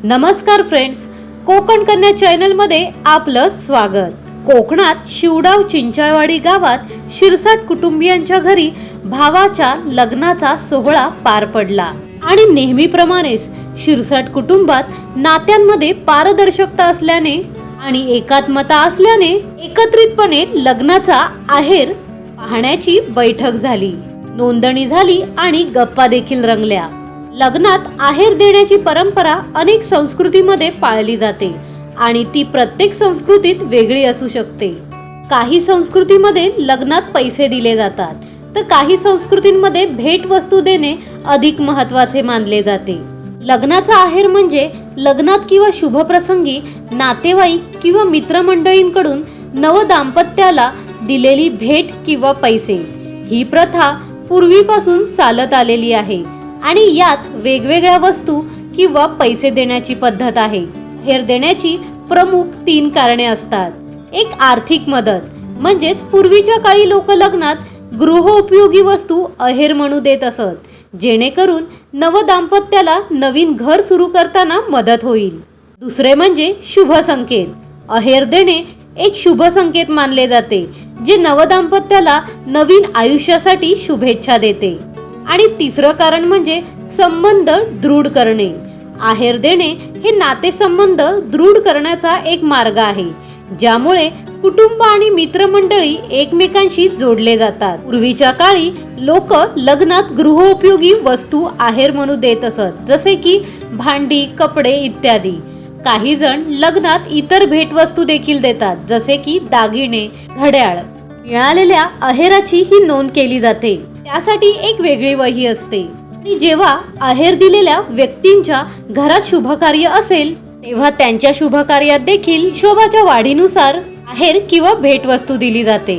नमस्कार friends, Konkan Kanya channel मध्ये आपलं स्वागत। कोकणात शिवडाव चिंचाळवाडी गावात शिरसाट कुटुंबियांच्या घरी भावाच्या लग्नाचा सोहळा पार पडला आणि नेहमीप्रमाणेच शिरसाट कुटुंबात नात्यांमध्ये पारदर्शकता असल्याने आणि एकात्मता असल्याने एकत्रितपणे लग्नाचा आहेर पाहण्याची बैठक झाली, नोंदणी झाली आणि गप्पा देखील रंगल्या। लग्नात आहेर देण्याची परंपरा अनेक संस्कृतीमध्ये पाळली जाते आणि ती प्रत्येक संस्कृतीत वेगळी असू शकते। काही संस्कृतीमध्ये लग्नात पैसे दिले जातात, तर काही संस्कृतींमध्ये भेटवस्तू देणे अधिक महत्त्वाचे मानले जाते। लग्नाचा आहेर म्हणजे लग्नात किंवा शुभप्रसंगी नातेवाईक किंवा मित्रमंडळींकडून नवदाम्पत्याला दिलेली भेट किंवा पैसे। ही प्रथा पूर्वीपासून चालत आलेली आहे आणि यात वेगवेगळ्या वस्तू किंवा पैसे देण्याची पद्धत आहे। आहेर देण्याची प्रमुख 3 कारणे असतात। एक, आर्थिक मदत, म्हणजेच पूर्वीच्या काळी लोक लग्नात गृहोपयोगी वस्तू आहेर म्हणून देत असत, जेणेकरून नवदाम्पत्याला नवीन घर सुरू करताना मदत होईल। दुसरे म्हणजे शुभ संकेत। आहेर देणे एक शुभ संकेत मानले जाते, जे नवदाम्पत्याला नवीन आयुष्यासाठी शुभेच्छा देते। आणि तिसरं कारण म्हणजे संबंध दृढ करणे। आहेर देणे हे नातेसंबंध दृढ करण्याचा एक मार्ग आहे, ज्यामुळे कुटुंब आणि मित्रमंडळी एकमेकांशी जोडले जातात। पूर्वीच्या काळी लोक लग्नात गृहोपयोगी वस्तू आहेर म्हणून देत असत, जसे की भांडी, कपडे इत्यादी। काही जण लग्नात इतर भेटवस्तू देखील देतात, जसे की दागिने, घड्याळ। मिळालेल्या आहेराची ही नोंद केली जाते, त्यासाठी एक वेगळी वही असते। आणि जेव्हा आहेर दिलेल्या व्यक्तींच्या घरात शुभकार्य असेल, तेव्हा त्यांच्या शुभकार्यात देखील हिशोबाच्या वाढीनुसार आहेर किंवा भेटवस्तू दिली जाते।